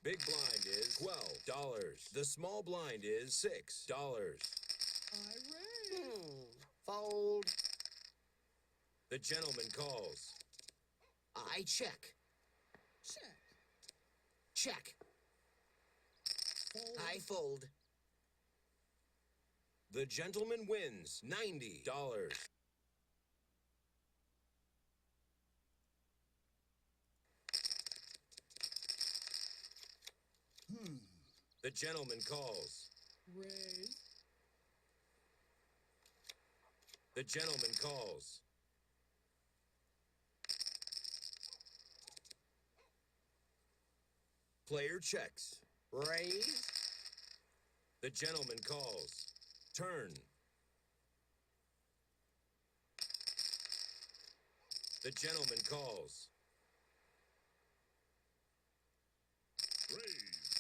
Big blind is $12. The small blind is $6. I raise. Fold. The gentleman calls. I check. Check. Check. Fold. I fold. The gentleman wins $90. The gentleman calls. Raise. The gentleman calls. Player checks. Raise. The gentleman calls. Turn. The gentleman calls. Raise.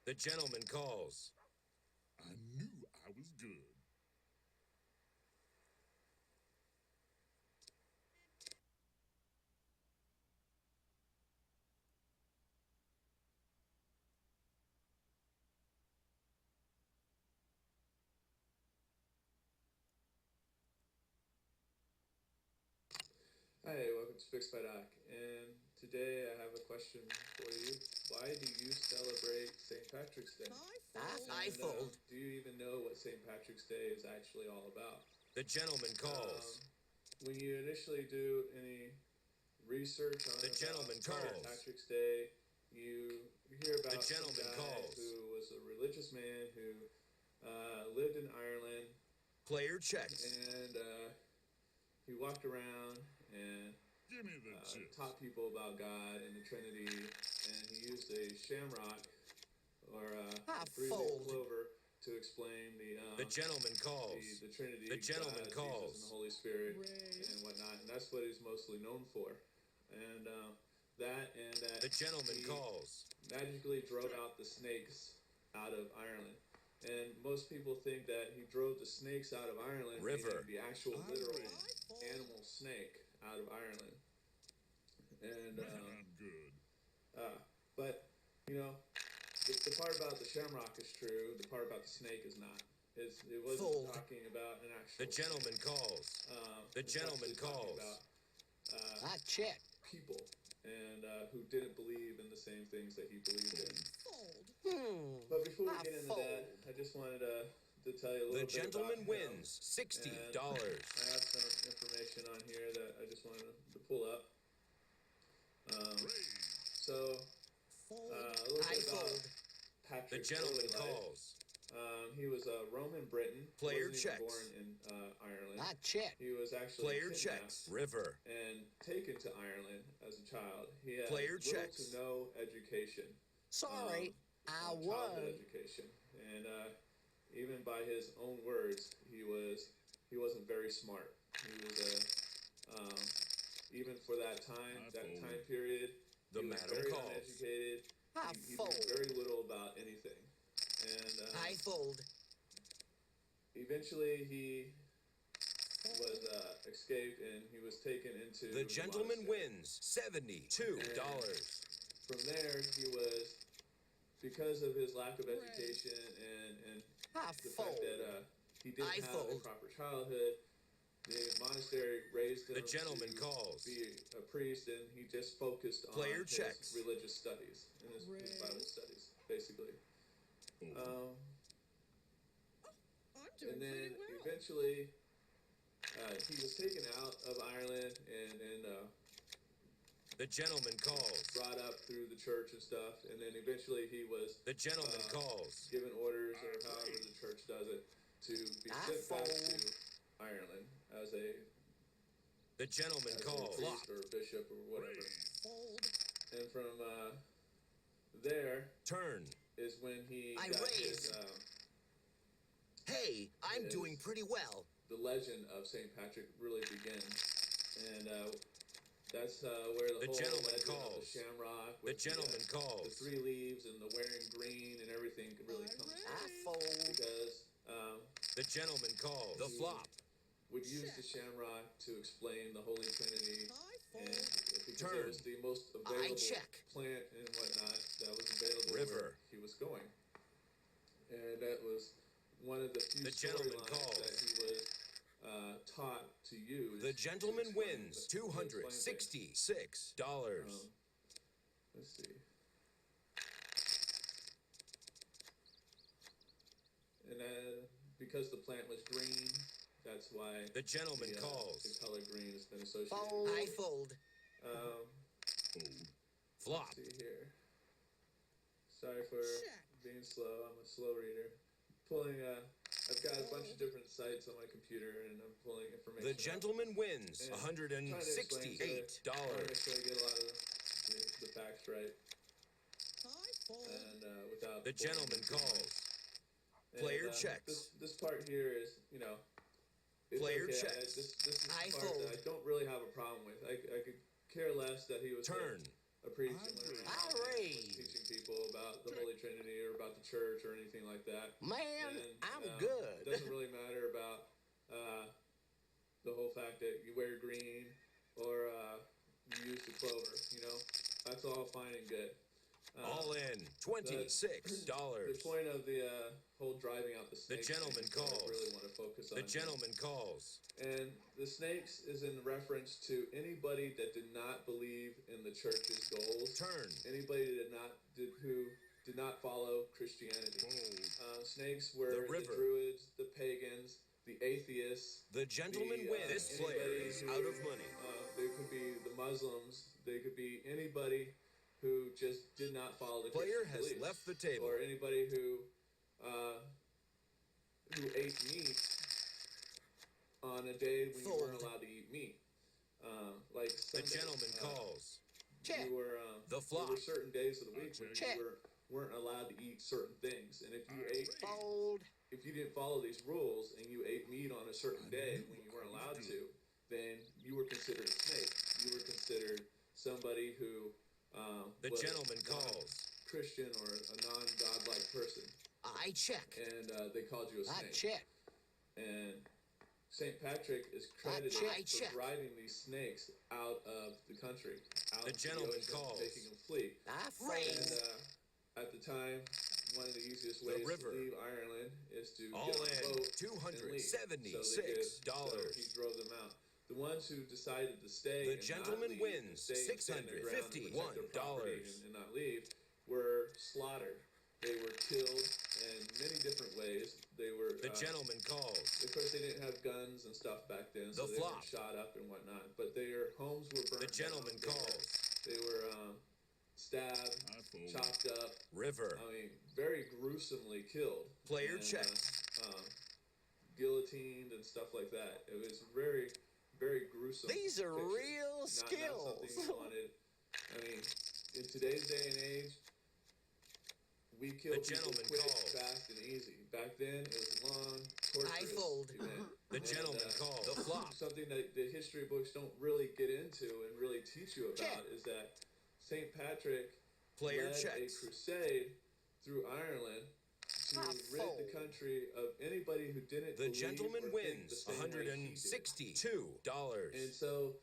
The gentleman calls. I knew I was good. Hi, welcome to Fixed by Doc, and today I have a question for you. Why do you celebrate St. Patrick's Day? I fold. Do you even know what St. Patrick's Day is actually all about? The gentleman calls. When you initially do any research on The gentleman St. calls. Patrick's Day, you hear about The gentleman some guy calls. who was a religious man who lived in Ireland, Player checks. and he walked around and Give me the chips. taught people about God and the Trinity, and he used a shamrock or a three-leaf fold. clover to explain The gentleman calls. the Trinity, The gentleman God, calls. Jesus, and the Holy Spirit, Raise. and whatnot, and that's what he's mostly known for. And that The gentleman he calls. magically drove out the snakes out of Ireland. And most people think that he drove the snakes out of Ireland, River. meaning the actual literal fold. animal snake out of Ireland. And Man, I'm good. but you know, the part about the shamrock is true. The part about the snake is not. It wasn't Fold. talking about an actual. The gentleman calls. The it's gentleman actually talking calls. about I check. people and who didn't believe in the same things that he believed in. Fold. But before we I get into fold. that, I just wanted to tell you a little The bit gentleman about wins him. $60. I have some information on here that I just wanted to pull up. Raise. So Fold. a little I bit about fold. The Patrick's gentleman early life. calls. He was a Roman Briton. Player Wasn't even checks. born in Ireland. I check. He was actually Player kidnapped checks. River. and taken to Ireland as a child. He had Player little checks. to no education. Sorry, I childhood won. education, and even by his own words, he wasn't very smart. He was even for that I time fold. period, The he was madam very calls. uneducated. I He knew fold. very little about anything, and I fold. eventually he was escaped and he was taken into The gentleman monastery. wins $72. From there, he was, because of his lack of education and I the fold. fact that he didn't I have a fold. proper childhood, the monastery raised him The gentleman to calls. be a priest, and he just focused on Player his checks. religious studies and his Bible Raise. studies, basically. Fold. I'm doing And then pretty well. eventually, he was taken out of Ireland and The gentleman calls. brought up through the church and stuff, and then eventually he was The gentleman calls. given orders, or however the church does it, to be I sent back fold. to Ireland as a The gentleman as a calls. priest or a bishop or whatever. Raise. Fold. And from there Turn. is when he I got raise. his, Hey, I'm Yes. doing pretty well. the legend of St. Patrick really begins, and that's where the The whole gentleman legend of the calls. shamrock The with gentleman the calls. 3 leaves and the wearing green and everything really I comes I raise. fold. because The gentleman calls. The flop. would use Check. the shamrock to explain the Holy Trinity I and fold. because Turn. it was the most available check. plant and whatnot that was available River. where he was going. And that was one of the few The gentleman storylines calls. that he was taught to use. The to gentleman explain wins to explain things. $266. Let's see. And then because the plant was green, that's why The gentleman the calls. color green has been associated. Fold. I fold. Um, Flop. let's see here. Sorry for Check. being slow. I'm a slow reader. I've got a bunch of different sites on my computer, and I'm pulling information. The out. gentleman wins And trying to explain to $168. I want to make sure I get a lot of the facts right, I fold. and without The boring gentleman you too much. calls. And, Player checks. This part here is, it's Player okay. checks. This is the I part fold. that I don't really have a problem with. I could care less that he was Turn. a priest and I went around I was raise. teaching people about the Holy Trinity or about the church or anything like that. Man, And, I'm It good. doesn't really matter about the whole fact that you wear green or you use the clover. That's all fine and good. All in $26. The point of the whole driving out the The snakes. gentleman thing is what calls. I really want to focus on. The gentleman calls. And the snakes is in reference to anybody that did not believe in the church's goals. Turn. Anybody who did not follow Christianity. Snakes were The river. Druids, the pagans, the atheists. The gentleman The, wins. This player anybody is who- out of money. They could be the Muslims. They could be anybody who just did not follow the Player Christian has beliefs. left the table. Or anybody who ate meat on a day when you weren't Fold. allowed to eat meat. Like The Sunday. gentleman calls. Check. You were, The flop. There were certain days of the week when Check. you weren't allowed to eat certain things, and Fold. if you didn't follow these rules and you ate meat on a certain day when you weren't allowed to, then you were considered a snake. You were considered somebody who The was gentleman not calls. Christian or a non-godlike person, I check. and they called you a I snake. check. And St. Patrick is credited I for check. driving these snakes out of the country, out The to gentleman ocean, calls. making them flee. I fold. And at the time, one of the easiest ways river. to leave Ireland is to All get on a in boat $276. So he drove them out. The ones who decided to stay, The and gentleman not leave, wins and stay and stand their ground and protect their property $651. and not leave, were slaughtered. They were killed in many different ways. They were. The gentleman calls. Of course, they didn't have guns and stuff back then, so The they flop. weren't shot up and whatnot. But their homes were burned. The gentleman down. calls. They were stabbed, I fold. chopped up. River. I mean, very gruesomely killed. Player And, checks. Guillotined and stuff like that. It was very, very gruesome. These are pictures. real Not something skills. you wanted. I mean, in today's day and age, we kill The people gentleman quick, calls. fast, and easy. Back then, it was long, torturous fold. event. The And, gentleman calls. The flop. Something that the history books don't really get into and really teach you about is that St. Patrick Player led checks. a crusade through Ireland to rid fold. the country of anybody who didn't The believe gentleman or think the wins same way he did. $162. And so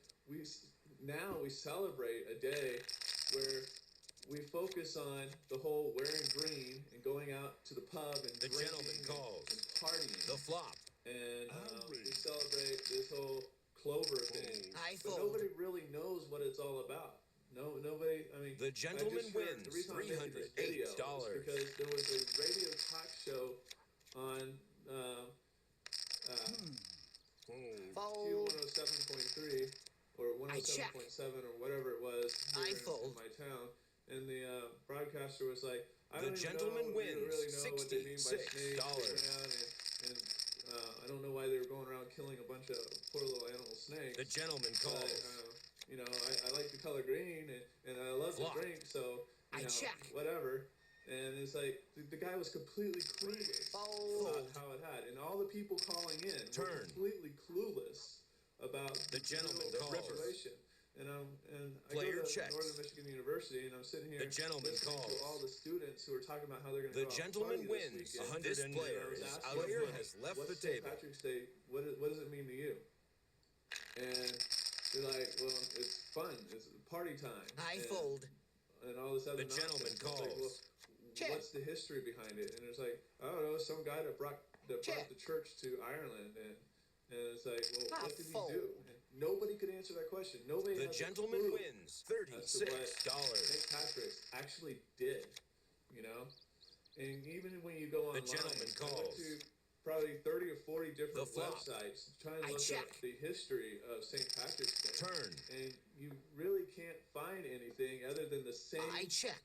now we celebrate a day where we focus on the whole wearing green and going out to the pub and The drinking gentleman calls. and partying. The flop. And we Outrage. celebrate this whole clover thing. I But fold. nobody really knows what it's all about. Nobody. I mean, The gentleman I just heard- wins the reason I'm making this video is $308. because there was a radio talk show on Fold. Fold. Q107.3 or 107.7 or whatever it was I here in fold. my town, and the broadcaster was like, "I The don't even gentleman know, wins really know what they mean by snakes." They $66. went out and I don't know why they were going around killing a bunch of poor little animal snakes. The gentleman But, calls. I like the color green and I love Flop. to drink, so I check. whatever. And it's like the guy was completely clueless Fold. about how it had, and all the people calling in were Turn. completely clueless about The gentleman real calls. situation. And I Player go to checks. Northern Michigan University, and I'm sitting here The gentleman listening calls. to all the students who are talking about how they're going to The go out gentleman party wins this weekend. This player And I was is asking out of them, money. Has left what's the St. table. Patrick's Day? What does it mean to you? And You're like, well, it's fun. It's party time. I and, fold. And all this other The gentleman nonsense. It's like, well, calls. Check. what's the history behind it? And it's like, I don't know, some guy that brought Check. the church to Ireland, and it's like, well, I what did he fold. do? And nobody could answer that question. Nobody. The has a gentleman clue wins as to what $36. St. Patrick's actually did. You know, and even when you go online, The gentleman I went calls. to probably 30 or 40 different The flop. websites trying to I look check. up the history of St. Patrick's Day. Turn. And you really can't find anything other than the I check.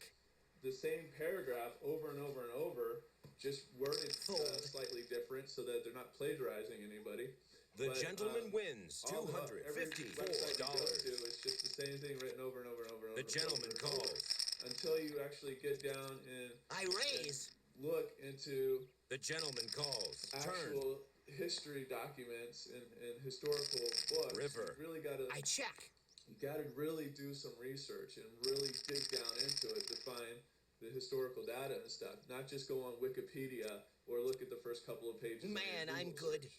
same paragraph over and over and over, just worded Fold. slightly different so that they're not plagiarizing anybody. The But, gentleman wins all the- every website you go $254. to, it's just the same thing written over and over and over and The over. gentleman and over and over, calls. until you actually get down and I raise. look into The gentleman calls. Turn. actual history documents and historical books. River. You really gotta I check. you gotta really do some research and really dig down into it to find the historical data and stuff. Not just go on Wikipedia or look at the first couple of pages. on your Man, I'm Google good. search.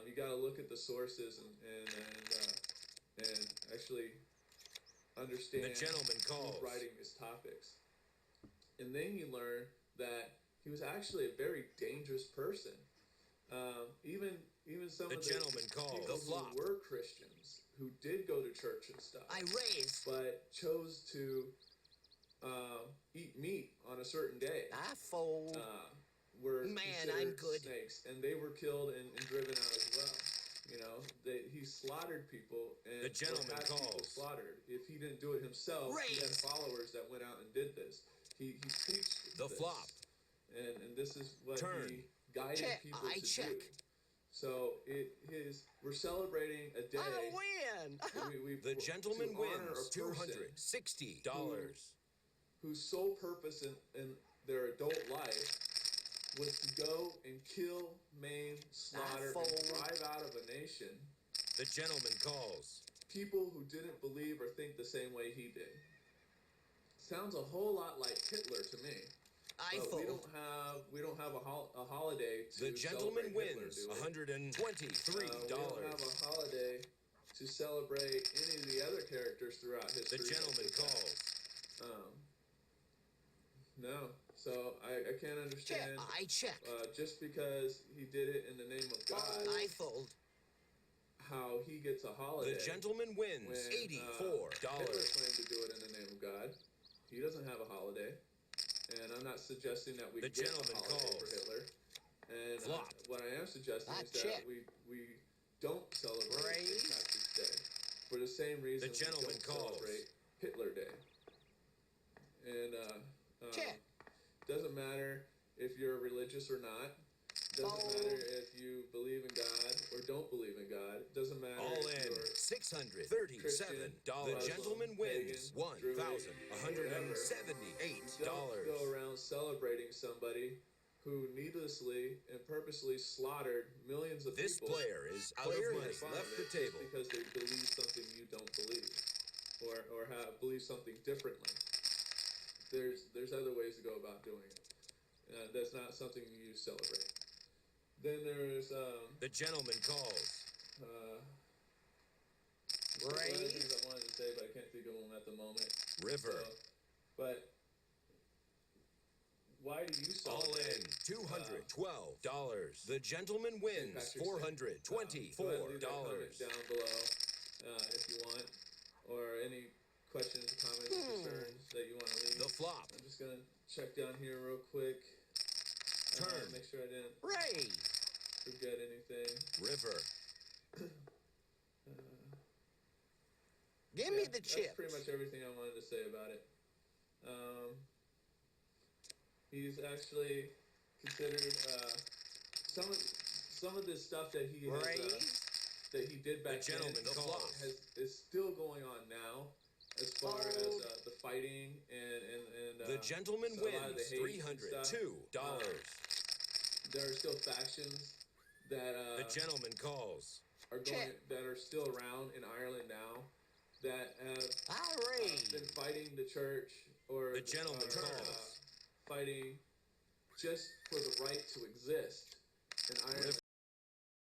You gotta look at the sources and actually understand The gentleman who's calls. writing his topics. And then you learn that he was actually a very dangerous person. Even some The of the gentleman calls. people The flop. who were Christians, who did go to church and stuff, I raise. but chose to eat meat on a certain day, I fold. were Man, considered I'm good. snakes, and they were killed and driven out as well. You know, he slaughtered people and The gentleman or had people calls. slaughtered. If he didn't do it himself, he had Raise. followers that went out and did this. He preached The this. flop. And this is what Turn. he guided Check. people I to check. do. So we're celebrating a day. I win. We The gentleman to honor wins a person $260. whose sole purpose in their adult life was to go and kill, maim, slaughter, and fold. drive out of a nation The gentleman calls. people who didn't believe or think the same way he did. Sounds a whole lot like Hitler to me. I But fold. we don't have a holiday to The gentleman celebrate Hitler, wins do we? $123. We don't have a holiday to celebrate any of the other characters throughout history. The gentleman calls. No, so I can't Check. understand. I check. Just because he did it in the name of God, I fold. how he gets a holiday. The gentleman wins when, $84. Hitler claimed to do it in the name of God. He doesn't have a holiday, and I'm not suggesting that we The get a gentleman holiday calls. for Hitler. And Flop. what I am suggesting I is that check. we don't celebrate Raise. St. Patrick's Day for the same reason The gentleman we don't calls. celebrate Hitler Day. And Check. doesn't matter if you're religious or not. Doesn't Fold. matter if you believe in God or don't believe in God. Doesn't matter All if in you're $637. Christian, The Muslim, gentleman wins pagan, Druid, $1,178. don't go around celebrating somebody who needlessly and purposely slaughtered millions of This people. player is out Player of money. has fun Left of the it table. just because they believe something you don't believe, or believe something differently. There's other ways to go about doing it. That's not something you celebrate. Then there's The gentleman calls. one of the Raise. things I wanted to say, but I can't think of them at the moment. River. So, but why do you All celebrate? in $212. The gentleman wins Patrick's Day? $424. Go ahead and leave that comment down below if you want, or any questions, comments, concerns that you want to leave. The flop. I'm just gonna check down here real quick. Turn. Make sure I didn't Raise. forget anything. River. Give me Yeah, the chips. That's pretty much everything I wanted to say about it. He's actually considered some of this stuff that he has, Raise. that he did back The gentleman then calls. is still going on now, as far as the fighting and The gentleman a lot of the wins hate and stuff. $302. There are still factions that The gentleman calls. are going that are still around in Ireland now that have I raise. been fighting the church or The gentleman calls. fighting just for the right to exist in Ireland.